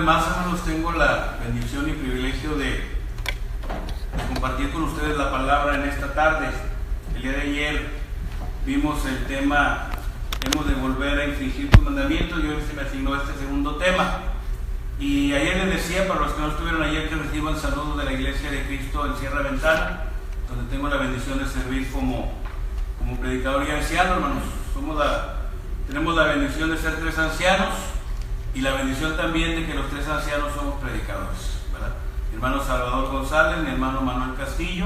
más, hermanos, tengo la bendición y privilegio de compartir con ustedes la palabra en esta tarde. El día de ayer vimos el tema, hemos de volver a infringir tus mandamientos, y hoy se me asignó este segundo tema. Y ayer les decía, para los que no estuvieron ayer, que reciban saludos de la Iglesia de Cristo en Sierra Ventana, donde tengo la bendición de servir como predicador y anciano, hermanos. Tenemos la bendición de ser 3 ancianos y la bendición también de que los 3 ancianos somos predicadores, ¿verdad? Mi hermano Salvador González, mi hermano Manuel Castillo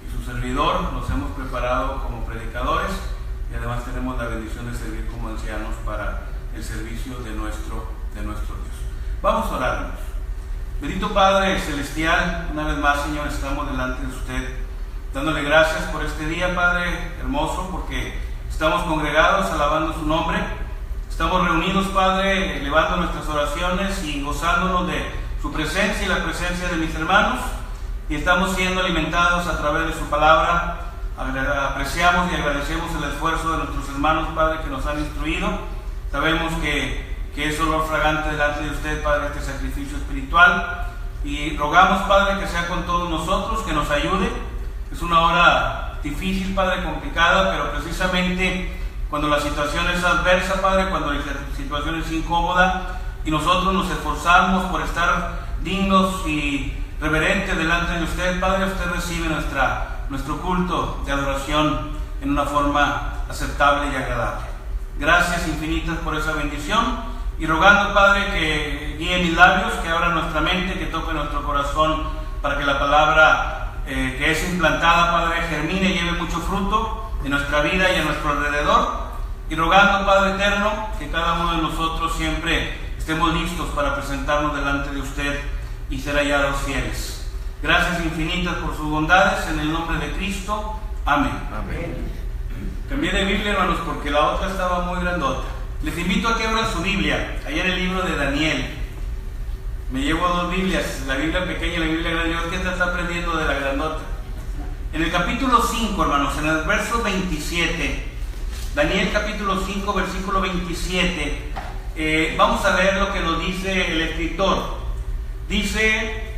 y su servidor nos hemos preparado como predicadores, y además tenemos la bendición de servir como ancianos para el servicio de nuestro Dios. Vamos a orar, hermanos. Bendito Padre Celestial, una vez más, Señor, estamos delante de usted, dándole gracias por este día, Padre hermoso, porque estamos congregados alabando su nombre. Estamos reunidos, Padre, elevando nuestras oraciones y gozándonos de su presencia y la presencia de mis hermanos, y estamos siendo alimentados a través de su palabra. Apreciamos y agradecemos el esfuerzo de nuestros hermanos, Padre, que nos han instruido. Sabemos que es olor fragante delante de usted, Padre, este sacrificio espiritual, y rogamos, Padre, que sea con todos nosotros, que nos ayude. Es una hora difícil, Padre, complicada, pero precisamente cuando la situación es adversa, Padre, cuando la situación es incómoda y nosotros nos esforzamos por estar dignos y reverentes delante de usted, Padre, usted recibe nuestro culto de adoración en una forma aceptable y agradable. Gracias infinitas por esa bendición, y rogando, Padre, que guíe mis labios, que abra nuestra mente, que toque nuestro corazón, para que la palabra que es implantada, Padre, germine y lleve mucho fruto en nuestra vida y a nuestro alrededor. Y rogando, Padre eterno, que cada uno de nosotros siempre estemos listos para presentarnos delante de usted y ser hallados fieles. Gracias infinitas por sus bondades, en el nombre de Cristo. Amén. Amén. Cambié de Biblia, hermanos, porque la otra estaba muy grandota. Les invito a que abran su Biblia, allá en el libro de Daniel. Me llevo 2 Biblias, la Biblia pequeña y la Biblia grande. Dios, ¿qué te está aprendiendo de la grandota? En el capítulo 5, hermanos, en el verso 27, Daniel capítulo 5, versículo 27, vamos a leer lo que nos dice el escritor. Dice: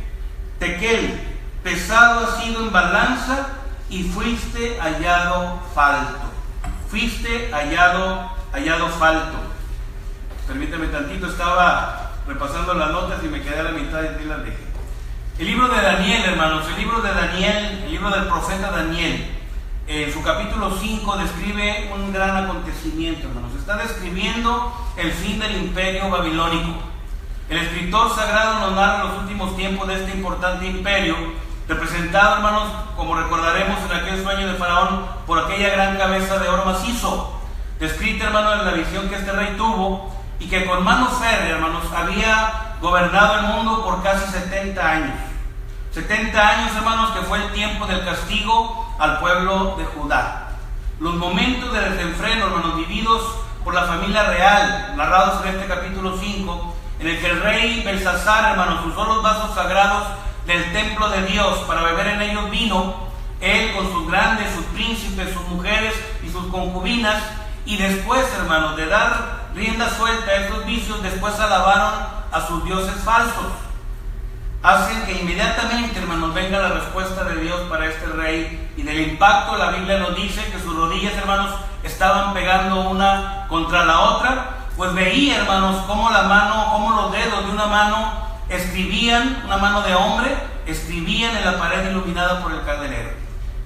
Tekel, pesado has sido en balanza y fuiste hallado falto. Fuiste hallado falto. Permíteme tantito, estaba repasando las notas y me quedé a la mitad y las dejé. El libro de Daniel, hermanos, el libro del profeta Daniel, en su capítulo 5 describe un gran acontecimiento, hermanos. Está describiendo el fin del imperio babilónico. El escritor sagrado nos narra los últimos tiempos de este importante imperio, representado, hermanos, como recordaremos, en aquel sueño de Faraón, por aquella gran cabeza de oro macizo, descrita, hermanos, en la visión que este rey tuvo, y que con mano férrea, hermanos, había gobernado el mundo por casi 70 años. 70 años, hermanos, que fue el tiempo del castigo al pueblo de Judá. Los momentos de desenfreno, hermanos, vividos por la familia real, narrados en este capítulo 5, en el que el rey Belsasar, hermanos, usó los vasos sagrados del templo de Dios para beber en ellos vino, él con sus grandes, sus príncipes, sus mujeres y sus concubinas, y después, hermanos, de dar rienda suelta a estos vicios, después alabaron a sus dioses falsos. Hacen que inmediatamente, hermanos, venga la respuesta de Dios para este rey, y del impacto la Biblia nos dice que sus rodillas, hermanos, estaban pegando una contra la otra, pues veía, hermanos, cómo los dedos de una mano escribían, una mano de hombre, escribían en la pared iluminada por el candelero.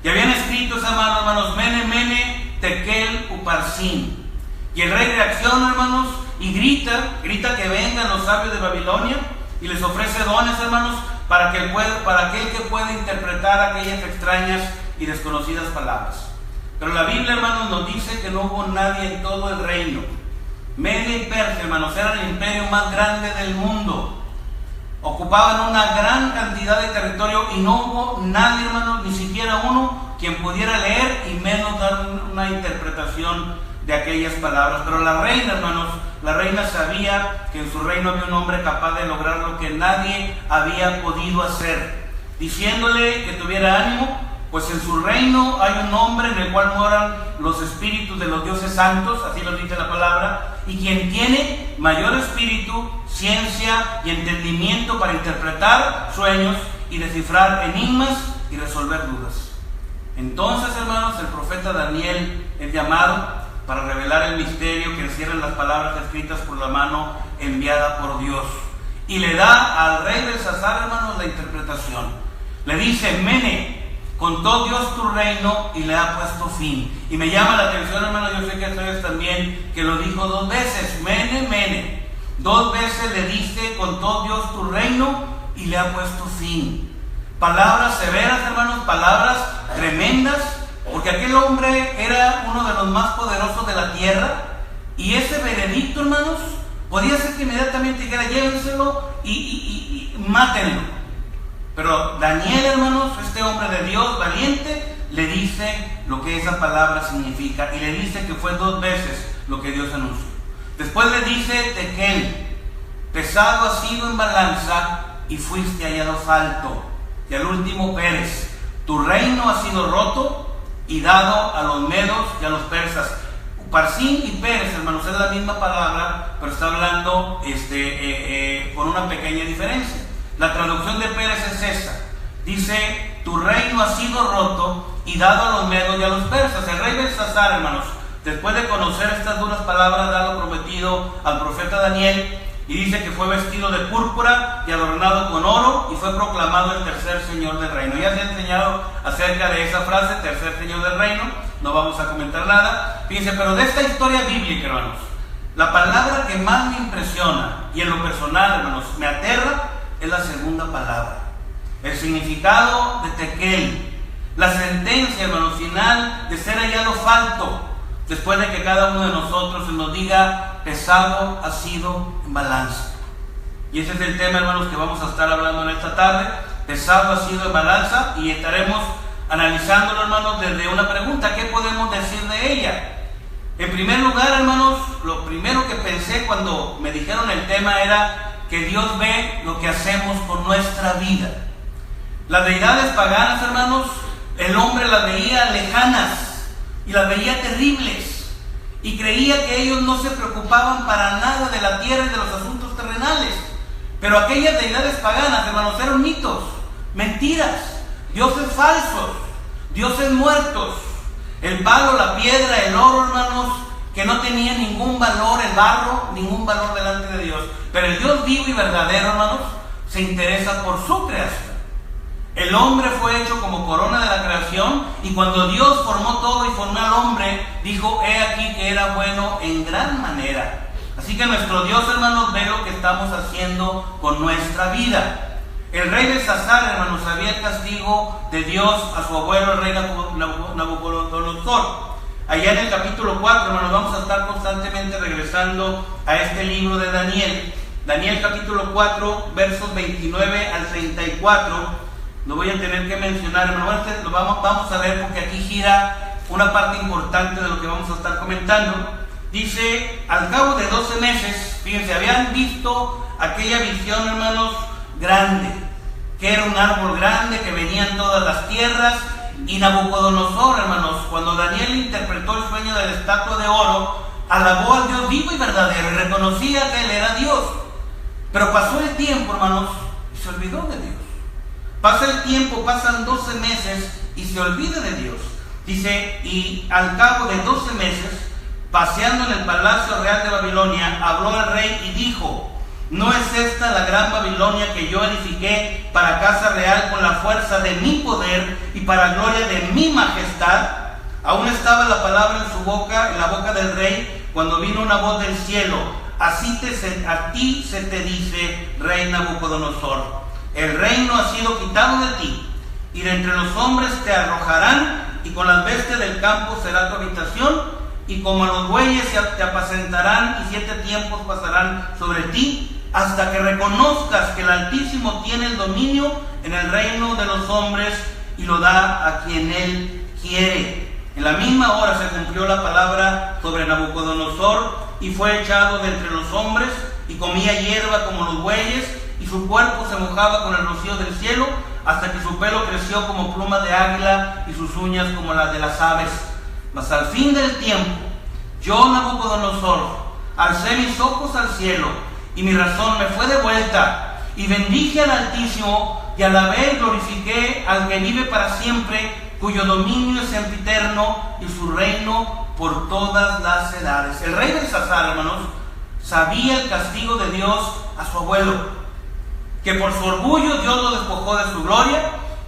Y habían escrito esa mano, hermanos: Mene, Mene, Tekel, Uparsin. Y el rey reacciona, hermanos, y grita que vengan los sabios de Babilonia, y les ofrece dones, hermanos, para aquel que pueda interpretar aquellas extrañas y desconocidas palabras. Pero la Biblia, hermanos, nos dice que no hubo nadie en todo el reino. Media y Persia, hermanos, eran el imperio más grande del mundo. Ocupaban una gran cantidad de territorio y no hubo nadie, hermanos, ni siquiera uno, quien pudiera leer y menos dar una interpretación de aquellas palabras. Pero la reina, hermanos, la reina sabía que en su reino había un hombre capaz de lograr lo que nadie había podido hacer, diciéndole que tuviera ánimo, pues en su reino hay un hombre en el cual moran los espíritus de los dioses santos, así lo dice la palabra, y quien tiene mayor espíritu, ciencia y entendimiento para interpretar sueños y descifrar enigmas y resolver dudas. Entonces, hermanos, el profeta Daniel es llamado para revelar el misterio que encierran las palabras escritas por la mano enviada por Dios. Y le da al rey Belsasar, hermanos, la interpretación. Le dice: Mene, contó Dios tu reino y le ha puesto fin. Y me llama la atención, hermano, yo sé que ustedes también, que lo dijo 2 veces, Mene, Mene. 2 veces le dice: contó Dios tu reino y le ha puesto fin. Palabras severas, hermanos, palabras tremendas, porque aquel hombre era uno de los más poderosos de la tierra, y ese veredicto, hermanos, podía ser que inmediatamente dijera: llévenselo y mátenlo. Pero Daniel, hermanos, este hombre de Dios valiente, le dice lo que esa palabra significa, y le dice que fue 2 veces lo que Dios anunció. Después le dice: Tekel, pesado has sido en balanza y fuiste hallado falto. Y al último, Pérez, tu reino ha sido roto y dado a los medos y a los persas. Parsin y Pérez, hermanos, es la misma palabra, pero está hablando con una pequeña diferencia. La traducción de Pérez es esa. Dice: tu reino ha sido roto y dado a los medos y a los persas. El rey Belsasar, hermanos, después de conocer estas duras palabras, da lo prometido al profeta Daniel, y dice que fue vestido de púrpura y adornado con oro, y fue proclamado el tercer señor del reino. Ya se ha enseñado acerca de esa frase, tercer señor del reino, no vamos a comentar nada. Fíjense, pero de esta historia bíblica, hermanos, la palabra que más me impresiona, y en lo personal, hermanos, me aterra, es la segunda palabra. El significado de Tekel, la sentencia, hermanos, final de ser hallado falto, después de que cada uno de nosotros se nos diga: pesado ha sido en balanza. Y ese es el tema, hermanos, que vamos a estar hablando en esta tarde. Pesado ha sido en balanza, y estaremos analizándolo, hermanos, desde una pregunta: ¿qué podemos decir de ella? En primer lugar, hermanos, lo primero que pensé cuando me dijeron el tema era que Dios ve lo que hacemos con nuestra vida. Las deidades paganas, hermanos, el hombre las veía lejanas y las veía terribles, y creía que ellos no se preocupaban para nada de la tierra y de los asuntos terrenales. Pero aquellas deidades paganas, hermanos, eran mitos, mentiras, dioses falsos, dioses muertos, el palo, la piedra, el oro, hermanos, que no tenía ningún valor, el barro, ningún valor delante de Dios. Pero el Dios vivo y verdadero, hermanos, se interesa por su creación. El hombre fue hecho como corona de la creación, y cuando Dios formó todo y formó al hombre, dijo: he aquí que era bueno en gran manera. Así que nuestro Dios, hermanos, ve lo que estamos haciendo con nuestra vida. El rey Belsasar, hermanos, sabía el castigo de Dios a su abuelo, el rey Nabucodonosor. Allá en el capítulo 4, hermanos, vamos a estar constantemente regresando a este libro de Daniel. Daniel capítulo 4, versos 29 al 34. Lo voy a tener que mencionar, hermano. Lo vamos a ver porque aquí gira una parte importante de lo que vamos a estar comentando. Dice: al cabo de 12 meses, fíjense, habían visto aquella visión, hermanos, grande, que era un árbol grande, que venían todas las tierras. Y Nabucodonosor, hermanos, cuando Daniel interpretó el sueño de la estatua de oro, alabó al Dios vivo y verdadero y reconocía que Él era Dios. Pero pasó el tiempo, hermanos, y se olvidó de Dios. Pasa el tiempo, pasan 12 meses y se olvida de Dios. Dice: y al cabo de 12 meses, paseando en el palacio real de Babilonia, habló al rey y dijo: ¿no es esta la gran Babilonia que yo edifiqué para casa real con la fuerza de mi poder y para gloria de mi majestad? Aún estaba la palabra en su boca, en la boca del rey, cuando vino una voz del cielo: así a ti se te dice, rey Nabucodonosor, el reino ha sido quitado de ti, y de entre los hombres te arrojarán, y con las bestias del campo será tu habitación, y como a los bueyes te apacentarán, y 7 tiempos pasarán sobre ti, hasta que reconozcas que el Altísimo tiene el dominio en el reino de los hombres, y lo da a quien Él quiere. En la misma hora se cumplió la palabra sobre Nabucodonosor, y fue echado de entre los hombres, y comía hierba como los bueyes, y su cuerpo se mojaba con el rocío del cielo, hasta que su pelo creció como pluma de águila, y sus uñas como las de las aves. Mas al fin del tiempo, yo, Nabucodonosor, alcé mis ojos al cielo, y mi razón me fue devuelta, y bendije al Altísimo, y alabé y glorifiqué al que vive para siempre, cuyo dominio es sempiterno, y su reino por todas las edades. El rey Belsasar, hermanos, sabía el castigo de Dios a su abuelo, que por su orgullo Dios lo despojó de su gloria,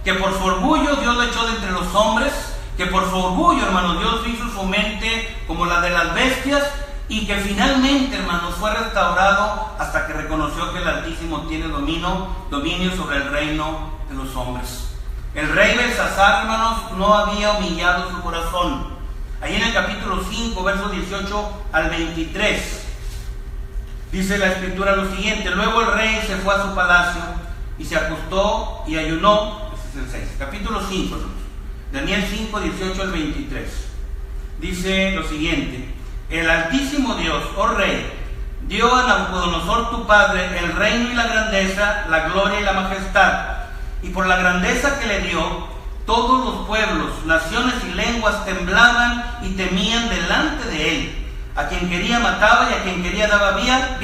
que por su orgullo Dios lo echó de entre los hombres, que por su orgullo, hermanos, Dios hizo su mente como la de las bestias, y que finalmente, hermanos, fue restaurado hasta que reconoció que el Altísimo tiene dominio sobre el reino de los hombres. El rey Belsasar, hermanos, no había humillado su corazón. Ahí en el capítulo 5, versos 18 al 23, dice la escritura lo siguiente: luego el rey se fue a su palacio y se acostó y ayunó. Ese es el 6. Capítulo 5, hermanos. Daniel 5, 18 al 23. Dice lo siguiente: el Altísimo Dios, oh rey, dio a Nabucodonosor tu padre el reino y la grandeza, la gloria y la majestad. Y por la grandeza que le dio, todos los pueblos, naciones y lenguas temblaban y temían delante de él. A quien quería mataba y a quien quería daba vida,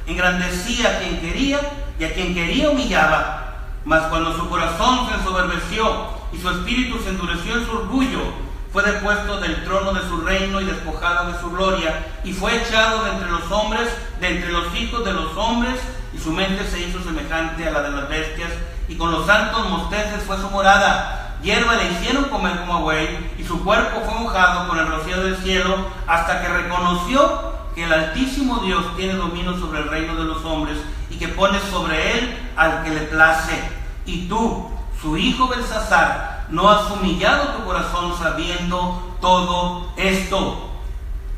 engrandecía a quien quería y a quien quería humillaba. Mas cuando su corazón se ensoberbeció y su espíritu se endureció en su orgullo, fue depuesto del trono de su reino y despojado de su gloria, y fue echado de entre los hombres, de entre los hijos de los hombres, y su mente se hizo semejante a la de las bestias, y con los santos mosteces fue su morada. Hierba le hicieron comer como a buey, y su cuerpo fue mojado con el rocío del cielo, hasta que reconoció que el Altísimo Dios tiene dominio sobre el reino de los hombres, y que pone sobre él al que le place. Y tú, su hijo Belsasar, no has humillado tu corazón sabiendo todo esto.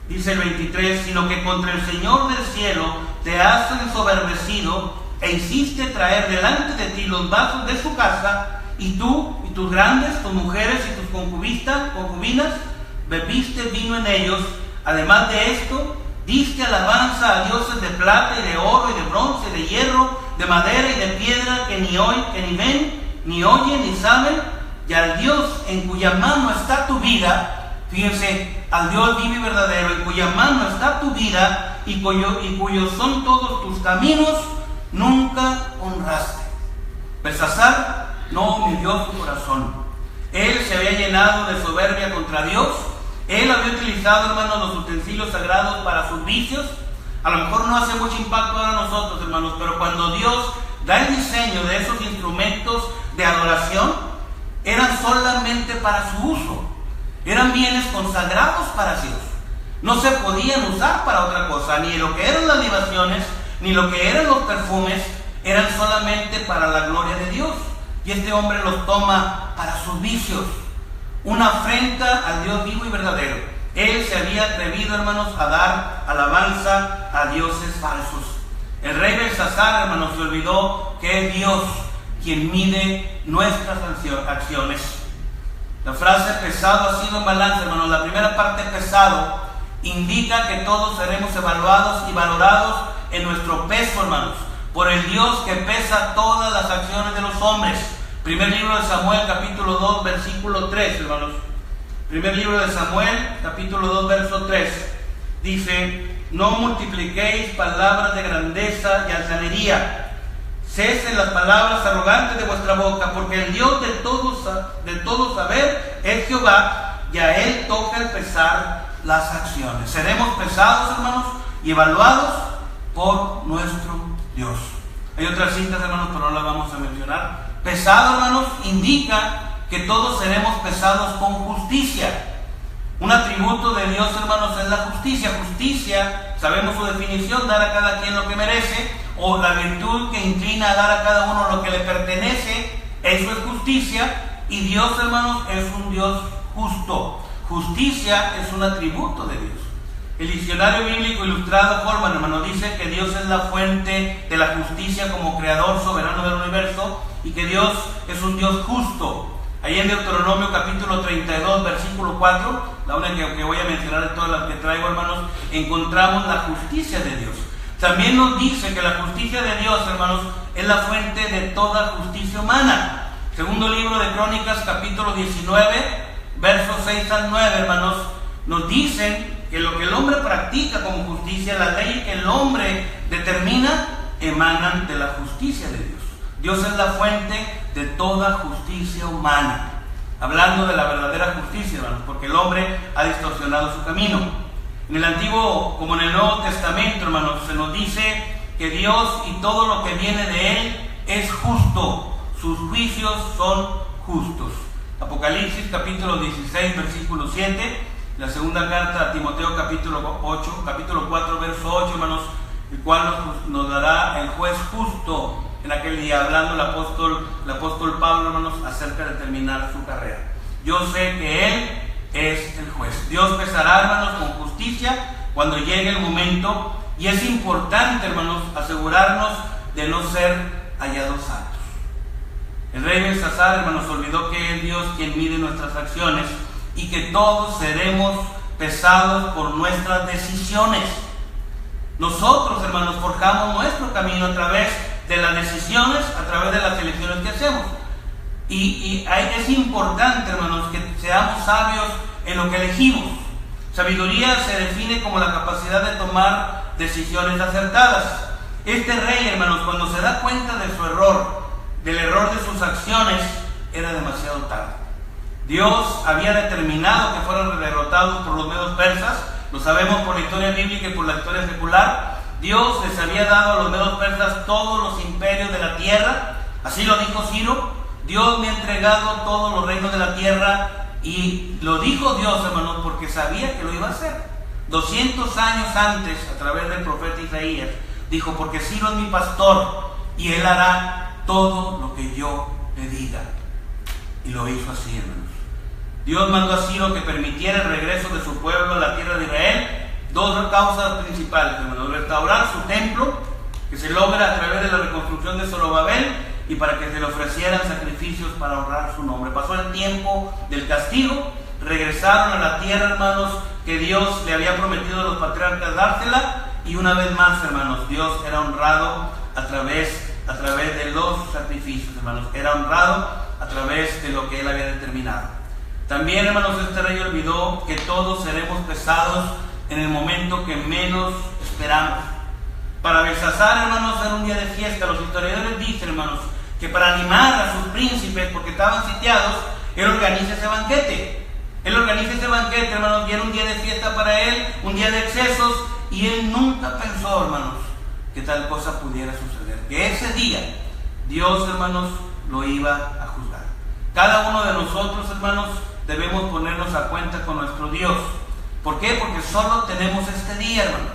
Dice el 23: sino que contra el Señor del cielo te has ensoberbecido, e hiciste traer delante de ti los vasos de su casa, y tú y tus grandes, tus mujeres y tus concubinas, bebiste vino en ellos. Además de esto, diste alabanza a dioses de plata y de oro y de bronce y de hierro, de madera y de piedra, que ni ven, ni oyen, ni saben, y al Dios en cuya mano está tu vida. Fíjense, al Dios vivo y verdadero, en cuya mano está tu vida, y cuyos son todos tus caminos, nunca honraste. Belsasar no humilló su corazón. Él se había llenado de soberbia contra Dios. Él había utilizado, hermanos, los utensilios sagrados para sus vicios. A lo mejor no hace mucho impacto ahora a nosotros, hermanos, pero cuando Dios da el diseño de esos instrumentos de adoración, eran solamente para su uso. Eran bienes consagrados para Dios. No se podían usar para otra cosa. Ni lo que eran las libaciones, ni lo que eran los perfumes, eran solamente para la gloria de Dios. Y este hombre los toma para sus vicios. Una afrenta al Dios vivo y verdadero. Él se había atrevido, hermanos, a dar alabanza a dioses falsos. El rey Belsasar, hermanos, se olvidó que es Dios quien mide nuestras acciones. La frase pesado ha sido en balance, hermanos. La primera parte, pesado, indica que todos seremos evaluados y valorados en nuestro peso, hermanos, por el Dios que pesa todas las acciones de los hombres. Primer libro de Samuel, capítulo 2, versículo 3, hermanos. Primer libro de Samuel, capítulo 2, verso 3. Dice: no multipliquéis palabras de grandeza y altanería. Cesen las palabras arrogantes de vuestra boca, porque el Dios de todo saber es Jehová, y a Él toca el pesar las acciones. Seremos pesados, hermanos, y evaluados por nuestro Dios. Hay otras citas, hermanos, pero no las vamos a mencionar. Pesado, hermanos, indica que todos seremos pesados con justicia. Un atributo de Dios, hermanos, es la justicia. Justicia, sabemos su definición: dar a cada quien lo que merece, o la virtud que inclina a dar a cada uno lo que le pertenece. Eso es justicia. Y Dios, hermanos, es un Dios justo. Justicia es un atributo de Dios. El diccionario bíblico ilustrado Forman, hermano, dice que Dios es la fuente de la justicia como creador soberano del universo, y que Dios es un Dios justo. Ahí en Deuteronomio capítulo 32, versículo 4, la única que voy a mencionar de todas las que traigo, hermanos, encontramos la justicia de Dios. También nos dice que la justicia de Dios, hermanos, es la fuente de toda justicia humana. Segundo libro de Crónicas, capítulo 19, versos 6 al 9, hermanos, nos dicen que lo que el hombre practica como justicia, la ley que el hombre determina, emanan de la justicia de Dios. Dios es la fuente de toda justicia humana. Hablando de la verdadera justicia, hermanos, porque el hombre ha distorsionado su camino. En el Antiguo como en el Nuevo Testamento, hermanos, se nos dice que Dios y todo lo que viene de Él es justo. Sus juicios son justos. Apocalipsis capítulo 16, versículo 7. La segunda carta a Timoteo capítulo 4, verso 8, hermanos, el cual nos dará el juez justo en aquel día, hablando el apóstol Pablo, hermanos, acerca de terminar su carrera. Yo sé que Él es el juez. Dios pesará, hermanos, con justicia cuando llegue el momento, y es importante, hermanos, asegurarnos de no ser hallados santos. El rey Belsasar, hermanos, olvidó que es Dios quien mide nuestras acciones y que todos seremos pesados por nuestras decisiones. Nosotros, hermanos, forjamos nuestro camino a través de las decisiones, a través de las elecciones que hacemos. Y es importante, hermanos, que seamos sabios en lo que elegimos. Sabiduría se define como la capacidad de tomar decisiones acertadas. Este rey, hermanos, cuando se da cuenta de su error, del error de sus acciones, era demasiado tarde. Dios había determinado que fueran derrotados por los medos persas. Lo sabemos por la historia bíblica y por la historia secular. Dios les había dado a los medos persas todos los imperios de la tierra. Así lo dijo Ciro. Dios me ha entregado todos los reinos de la tierra. Y lo dijo Dios, hermanos, porque sabía que lo iba a hacer. 200 años antes, a través del profeta Isaías, dijo: porque Ciro es mi pastor y él hará todo lo que yo le diga. Y lo hizo así, hermanos. Dios mandó a Ciro que permitiera el regreso de su pueblo a la tierra de Israel. Dos causas principales, hermanos: restaurar su templo, que se logra a través de la reconstrucción de Zorobabel, y para que se le ofrecieran sacrificios para honrar su nombre. Pasó el tiempo del castigo, regresaron a la tierra, hermanos, que Dios le había prometido a los patriarcas dársela, y una vez más, hermanos, Dios era honrado a través de los sacrificios, hermanos. Era honrado a través de lo que Él había determinado. También, hermanos, este rey olvidó que todos seremos pesados en el momento que menos esperamos. Para Belsasar, hermanos, era un día de fiesta. Los historiadores dicen, hermanos, que para animar a sus príncipes, porque estaban sitiados, Él organiza ese banquete. Él organiza ese banquete, hermanos, y era un día de fiesta para Él, un día de excesos, y Él nunca pensó, hermanos, que tal cosa pudiera suceder. Que ese día Dios, hermanos, lo iba a juzgar. Cada uno de nosotros, hermanos, debemos ponernos a cuenta con nuestro Dios. ¿Por qué? Porque solo tenemos este día, hermanos.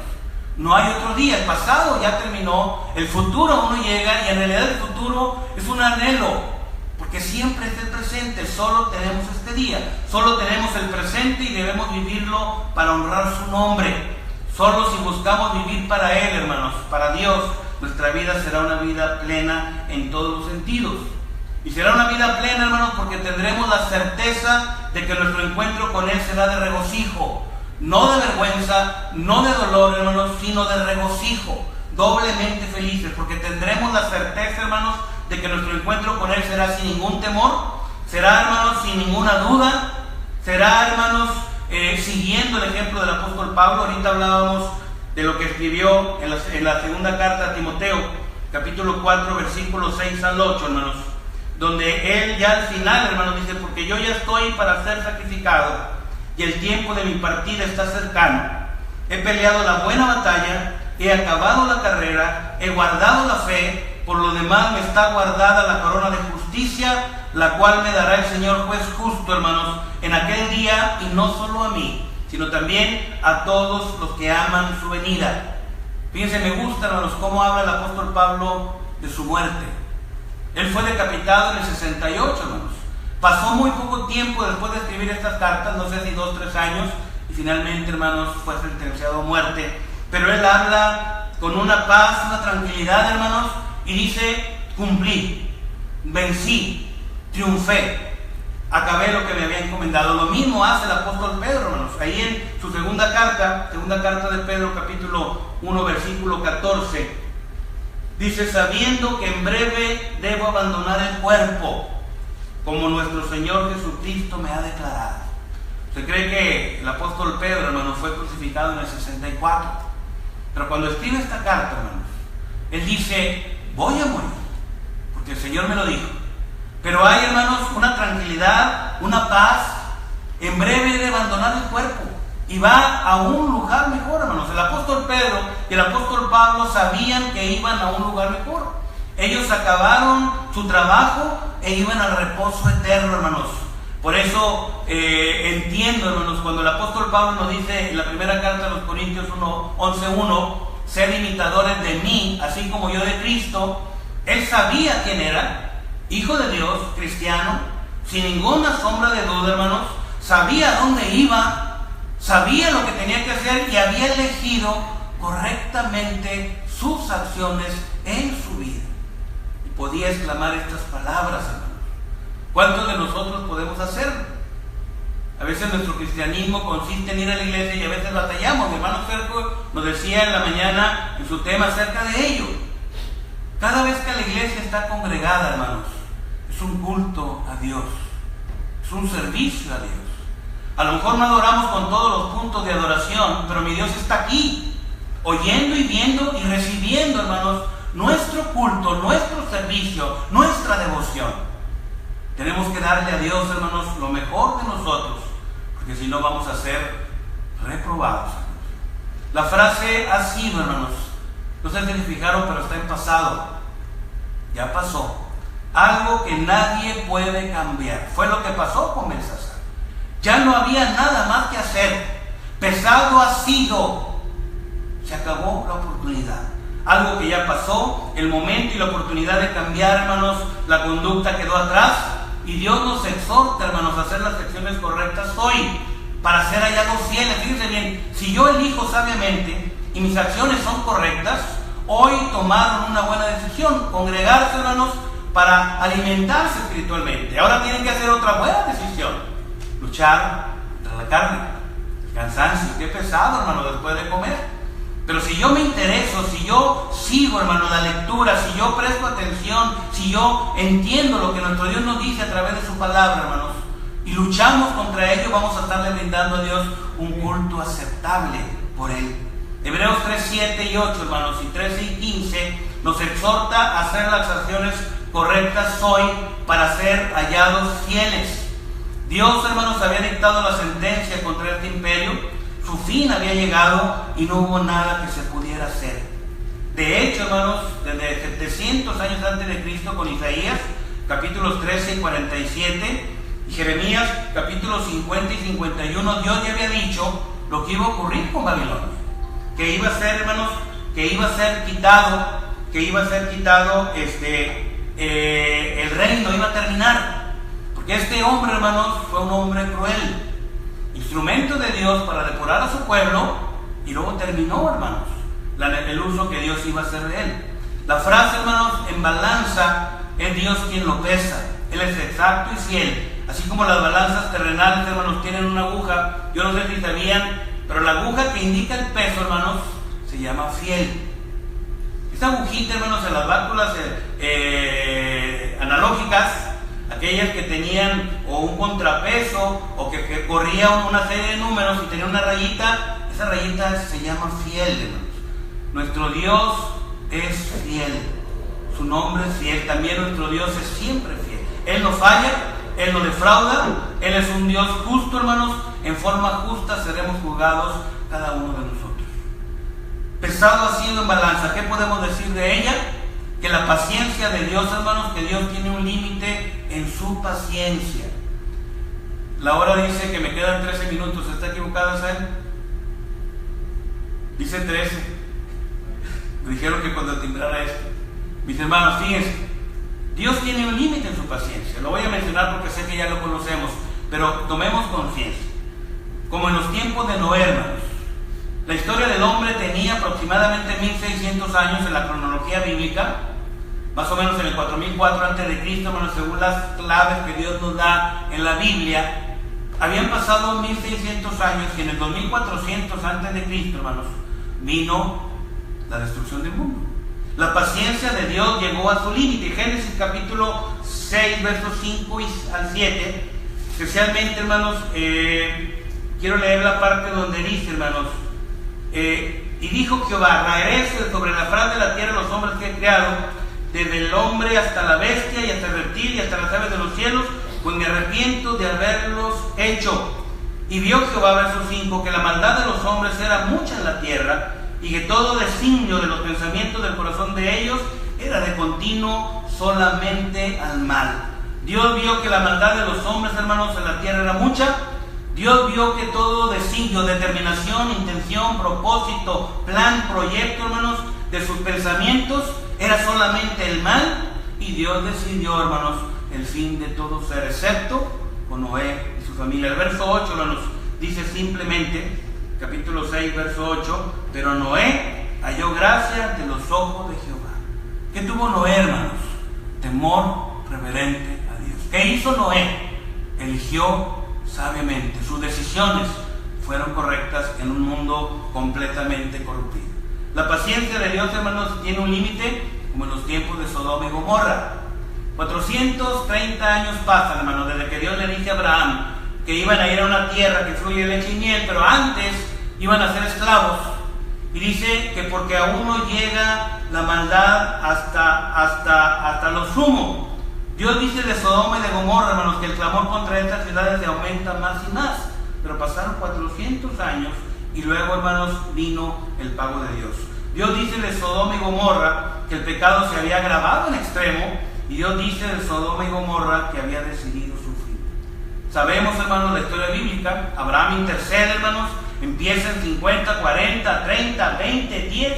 No hay otro día. El pasado ya terminó. El futuro uno llega, y en realidad el futuro es un anhelo, porque siempre es el presente. Solo tenemos este día. Solo tenemos el presente y debemos vivirlo para honrar su nombre. Solo si buscamos vivir para Él, hermanos, para Dios, nuestra vida será una vida plena en todos los sentidos. Y será una vida plena, hermanos, porque tendremos la certeza de que nuestro encuentro con Él será de regocijo. No de vergüenza, no de dolor, hermanos, sino de regocijo. Doblemente felices, porque tendremos la certeza, hermanos, de que nuestro encuentro con Él será sin ningún temor. Será, hermanos, sin ninguna duda. Será, hermanos, siguiendo el ejemplo del apóstol Pablo. Ahorita hablábamos de lo que escribió en la segunda carta a Timoteo, capítulo 4, versículos 6 al 8, hermanos, donde él ya al final, hermanos, dice: porque yo ya estoy para ser sacrificado y el tiempo de mi partida está cercano. He peleado la buena batalla, he acabado la carrera, he guardado la fe. Por lo demás me está guardada la corona de justicia, la cual me dará el Señor juez justo, hermanos, en aquel día, y no solo a mí, sino también a todos los que aman su venida. Fíjense, me gusta, hermanos, cómo habla el apóstol Pablo de su muerte. Él fue decapitado en el 68, hermanos. Pasó muy poco tiempo después de escribir estas cartas, no sé si 2 o 3 años, y finalmente, hermanos, fue sentenciado a muerte. Pero él habla con una paz, una tranquilidad, hermanos, y dice: cumplí, vencí, triunfé, acabé lo que me había encomendado. Lo mismo hace el apóstol Pedro, hermanos. Ahí en su segunda carta de Pedro, capítulo 1, versículo 14, dice: sabiendo que en breve debo abandonar el cuerpo, como nuestro Señor Jesucristo me ha declarado. O Se cree que el apóstol Pedro, hermanos, fue crucificado en el 64. Pero cuando escribe esta carta, hermanos, él dice, voy a morir, porque el Señor me lo dijo. Pero hay, hermanos, una tranquilidad, una paz. En breve he de abandonar el cuerpo y va a un lugar mejor, hermanos. El apóstol Pedro y el apóstol Pablo sabían que iban a un lugar mejor. Ellos acabaron su trabajo e iban al reposo eterno, hermanos. Por eso entiendo, hermanos, cuando el apóstol Pablo nos dice en la primera carta a los Corintios 11:1, sed imitadores de mí, así como yo de Cristo. Él sabía quién era, hijo de Dios, cristiano, sin ninguna sombra de duda, hermanos. Sabía dónde iba, sabía lo que tenía que hacer y había elegido correctamente sus acciones en su vida. Y podía exclamar estas palabras, hermanos. ¿Cuántos de nosotros podemos hacerlo? A veces nuestro cristianismo consiste en ir a la iglesia y a veces batallamos. Mi hermano Sergio nos decía en la mañana en su tema acerca de ello. Cada vez que la iglesia está congregada, hermanos, es un culto a Dios, es un servicio a Dios. A lo mejor no adoramos con todos los puntos de adoración, pero mi Dios está aquí, oyendo y viendo y recibiendo, hermanos, nuestro culto, nuestro servicio, nuestra devoción. Tenemos que darle a Dios, hermanos, lo mejor de nosotros, porque si no vamos a ser reprobados. La frase ha sido, hermanos, no sé si se fijaron, pero está en pasado. Ya pasó. Algo que nadie puede cambiar. Fue lo que pasó con Belsasar. Ya no había nada más que hacer. Pesado ha sido. Se acabó la oportunidad. Algo que ya pasó, el momento y la oportunidad de cambiar, hermanos, la conducta quedó atrás. Y Dios nos exhorta, hermanos, a hacer las acciones correctas hoy, para ser hallados fieles. Fíjense bien, si yo elijo sabiamente y mis acciones son correctas, hoy tomaron una buena decisión, congregarse, hermanos, para alimentarse espiritualmente. Ahora tienen que hacer otra buena decisión, luchar contra la carne, cansancio. Qué pesado, hermano, después de comer. Pero si yo me intereso, si yo sigo, hermano, la lectura, si yo presto atención, si yo entiendo lo que nuestro Dios nos dice a través de su palabra, hermanos, y luchamos contra ello, vamos a estarle brindando a Dios un culto aceptable por Él. Hebreos 3, 7 y 8, hermanos, y 13 y 15 nos exhorta a hacer las acciones correctas hoy para ser hallados fieles. Dios, hermanos, había dictado la sentencia contra este imperio. Su fin había llegado y no hubo nada que se pudiera hacer. De hecho, hermanos, desde 700 años antes de Cristo, con Isaías, capítulos 13 y 47, y Jeremías, capítulos 50 y 51, Dios ya había dicho lo que iba a ocurrir con Babilonia. Que iba a ser, hermanos, que iba a ser quitado, el reino iba a terminar. Porque este hombre, hermanos, fue un hombre cruel, instrumento de Dios para depurar a su pueblo, y luego terminó, hermanos, el uso que Dios iba a hacer de él. La frase, hermanos, en balanza, es Dios quien lo pesa. Él es exacto y fiel. Así como las balanzas terrenales, hermanos, tienen una aguja. Yo no sé si sabían, pero la aguja que indica el peso, hermanos, se llama fiel. Esta agujita, hermanos, en las válvulas analógicas, aquellas que tenían o un contrapeso o que corrían una serie de números y tenían una rayita, esa rayita se llama fiel, hermanos. Nuestro Dios es fiel, su nombre es fiel. También nuestro Dios es siempre fiel. Él no falla, Él no defrauda, Él es un Dios justo, hermanos. En forma justa seremos juzgados cada uno de nosotros. Pesado ha sido en balanza. ¿Qué podemos decir de ella? Que la paciencia de Dios, hermanos, que Dios tiene un límite en su paciencia. La hora dice que me quedan 13 minutos. ¿Está equivocada, Sael? Dice 13. Me dijeron que cuando timbrara esto. Mis hermanos, fíjense, Dios tiene un límite en su paciencia. Lo voy a mencionar porque sé que ya lo conocemos, pero tomemos conciencia. Como en los tiempos de Noé, hermanos. La historia del hombre tenía aproximadamente 1600 años en la cronología bíblica, más o menos en el 4004 a.C., hermanos, según las claves que Dios nos da en la Biblia. Habían pasado 1600 años y en el 2400 a.C., hermanos, vino la destrucción del mundo. La paciencia de Dios llegó a su límite. Génesis capítulo 6, versos 5 al 7, especialmente, hermanos, quiero leer la parte donde dice, hermanos, y dijo Jehová, raeré sobre la faz de la tierra los hombres que he creado, desde el hombre hasta la bestia y hasta el reptil y hasta las aves de los cielos, pues me arrepiento de haberlos hecho. Y vio Jehová, verso 5, que la maldad de los hombres era mucha en la tierra, y que todo designio de los pensamientos del corazón de ellos era de continuo solamente al mal. Dios vio que la maldad de los hombres, hermanos, en la tierra era mucha. Dios vio que todo designio, determinación, intención, propósito, plan, proyecto, hermanos, de sus pensamientos era solamente el mal, y Dios decidió, hermanos, el fin de todo ser, excepto con Noé y su familia. El verso 8, hermanos, dice simplemente, capítulo 6, verso 8, pero Noé halló gracia ante los ojos de Jehová. ¿Qué tuvo Noé, hermanos? Temor reverente a Dios. ¿Qué hizo Noé? Eligió sabiamente. Sus decisiones fueron correctas en un mundo completamente corrompido. La paciencia de Dios, hermanos, tiene un límite, como en los tiempos de Sodoma y Gomorra. 430 años pasan, hermanos, desde que Dios le dice a Abraham que iban a ir a una tierra que fluye leche y miel, pero antes iban a ser esclavos. Y dice que porque aún no llega la maldad hasta lo sumo. Dios dice de Sodoma y de Gomorra, hermanos, que el clamor contra estas ciudades se aumenta más y más. Pero pasaron 400 años y luego, hermanos, vino el pago de Dios. Dios dice de Sodoma y Gomorra que el pecado se había agravado en extremo, y Dios dice de Sodoma y Gomorra que había decidido sufrir. Sabemos, hermanos, la historia bíblica. Abraham intercede, hermanos, empieza en 50, 40, 30, 20, 10.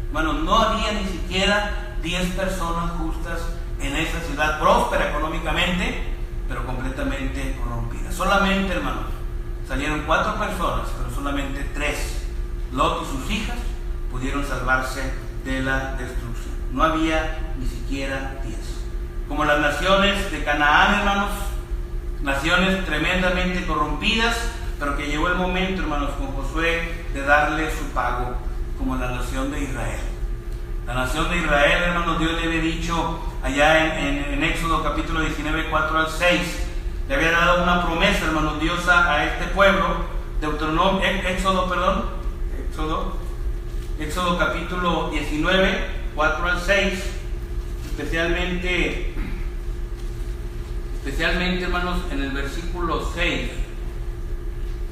Hermanos, no había ni siquiera 10 personas justas en esa ciudad próspera económicamente, pero completamente corrompida. Solamente, hermanos, salieron 4 personas, pero solamente 3, Lot y sus hijas, pudieron salvarse de la destrucción. No había ni siquiera 10. Como las naciones de Canaán, hermanos, naciones tremendamente corrompidas, pero que llegó el momento, hermanos, con Josué, de darle su pago, como la nación de Israel. La nación de Israel, hermanos, Dios le había dicho allá en Éxodo capítulo 19, 4 al 6, le había dado una promesa, hermanos, Dios a este pueblo. Éxodo capítulo 19, 4 al 6, especialmente, hermanos, en el versículo 6.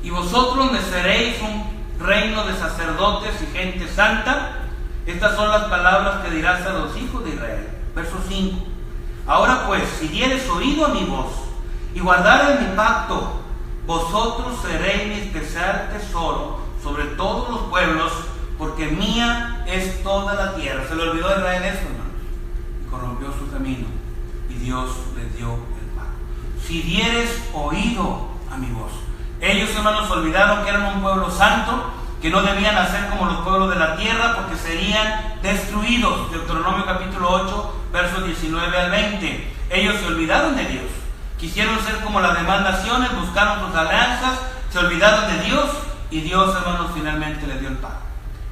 Y vosotros me seréis un reino de sacerdotes y gente santa. Estas son las palabras que dirás a los hijos de Israel. Verso 5. Ahora pues, si dieres oído a mi voz y guardares mi pacto, vosotros seréis mi especial tesoro sobre todos los pueblos, porque mía es toda la tierra. Se le olvidó a Israel esto, hermanos, y corrompió su camino, y Dios les dio el pacto. Si dieres oído a mi voz. Ellos, hermanos, olvidaron que eran un pueblo santo, que no debían hacer como los pueblos de la tierra, porque serían destruidos. Deuteronomio capítulo 8, versos 19 al 20. Ellos se olvidaron de Dios, quisieron ser como las demás naciones, buscaron sus alianzas, se olvidaron de Dios, y Dios, hermanos, finalmente les dio el pacto.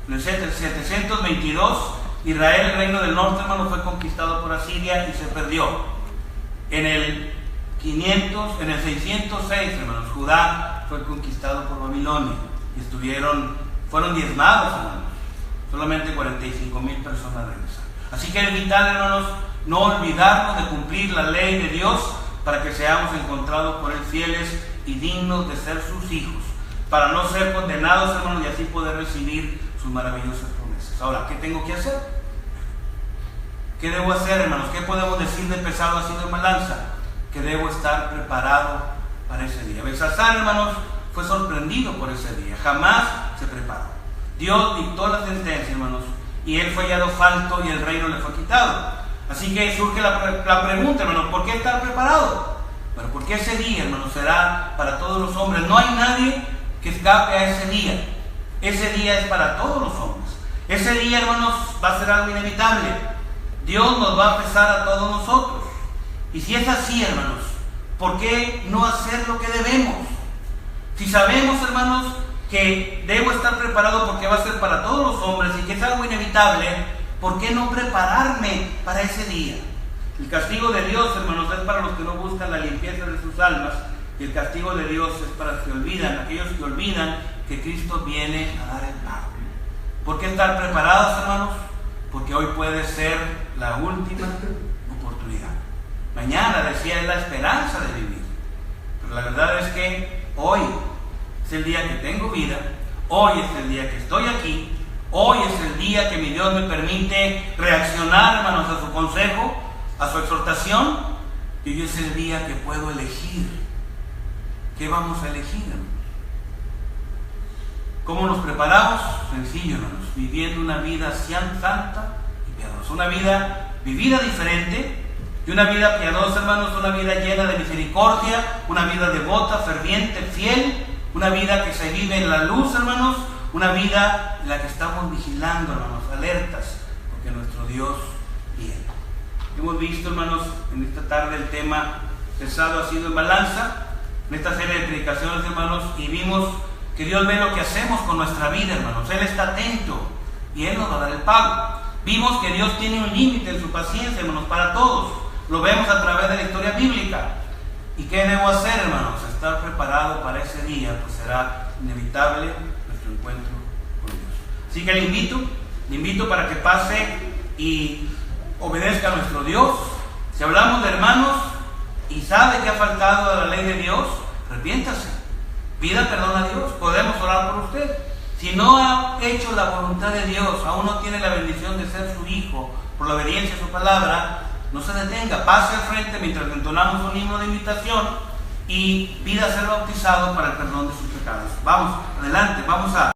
En el 722, Israel, el reino del norte, hermanos, fue conquistado por Asiria y se perdió. En el 606, hermanos, Judá fue conquistado por Babilonia y fueron diezmados, hermanos. Solamente 45,000 personas regresaron. Así que es vital, hermanos, no olvidarnos de cumplir la ley de Dios, para que seamos encontrados por Él fieles y dignos de ser sus hijos, para no ser condenados, hermanos, y así poder recibir sus maravillosas promesas. Ahora, ¿qué tengo que hacer? ¿Qué debo hacer, hermanos? ¿Qué podemos decir de pesado así de balanza? Que debo estar preparado para ese día. Belsasar, hermanos, fue sorprendido por ese día. Jamás se preparó. Dios dictó la sentencia, hermanos, y él fue hallado falto y el reino le fue quitado. Así que surge la pregunta, hermanos, ¿por qué estar preparado? Bueno, porque ese día, hermanos, será para todos los hombres. No hay nadie que escape a ese día. Ese día es para todos los hombres. Ese día, hermanos, va a ser algo inevitable. Dios nos va a pesar a todos nosotros. Y si es así, hermanos, ¿por qué no hacer lo que debemos? Si sabemos, hermanos, que debo estar preparado porque va a ser para todos los hombres y que es algo inevitable, ¿por qué no prepararme para ese día? El castigo de Dios, hermanos, es para los que no buscan la limpieza de sus almas y el castigo de Dios es para los que olvidan, aquellos que olvidan que Cristo viene a dar el pago. ¿Por qué estar preparados, hermanos? Porque hoy puede ser la última oportunidad. Mañana, decía, es la esperanza de vivir. Pero la verdad es que hoy es el día que tengo vida, hoy es el día que estoy aquí, hoy es el día que mi Dios me permite reaccionar, hermanos, a su consejo, a su exhortación, y hoy es el día que puedo elegir. ¿Qué vamos a elegir, hermanos? ¿Cómo nos preparamos? Sencillo, hermanos, viviendo una vida santa y piadosa, una vida vivida diferente, y una vida piadosa, hermanos, una vida llena de misericordia, una vida devota, ferviente, fiel, una vida que se vive en la luz, hermanos, una vida en la que estamos vigilando, hermanos, alertas, porque nuestro Dios viene. Hemos visto, hermanos, en esta tarde el tema pesado ha sido en balanza, en esta serie de predicaciones, hermanos, y vimos que Dios ve lo que hacemos con nuestra vida, hermanos. Él está atento y Él nos va a dar el pago. Vimos que Dios tiene un límite en su paciencia, hermanos, para todos. Lo vemos a través de la historia bíblica. ¿Y qué debo hacer, hermanos? Estar preparado para ese día, pues será inevitable nuestro encuentro con Dios. Así que le invito para que pase y obedezca a nuestro Dios. Si hablamos de hermanos y sabe que ha faltado a la ley de Dios, arrepiéntase, pida perdón a Dios, podemos orar por usted. Si no ha hecho la voluntad de Dios, aún no tiene la bendición de ser su hijo por la obediencia a su palabra, no se detenga, pase al frente mientras entonamos un himno de invitación y pida ser bautizado para el perdón de sus pecados. Vamos, adelante, vamos a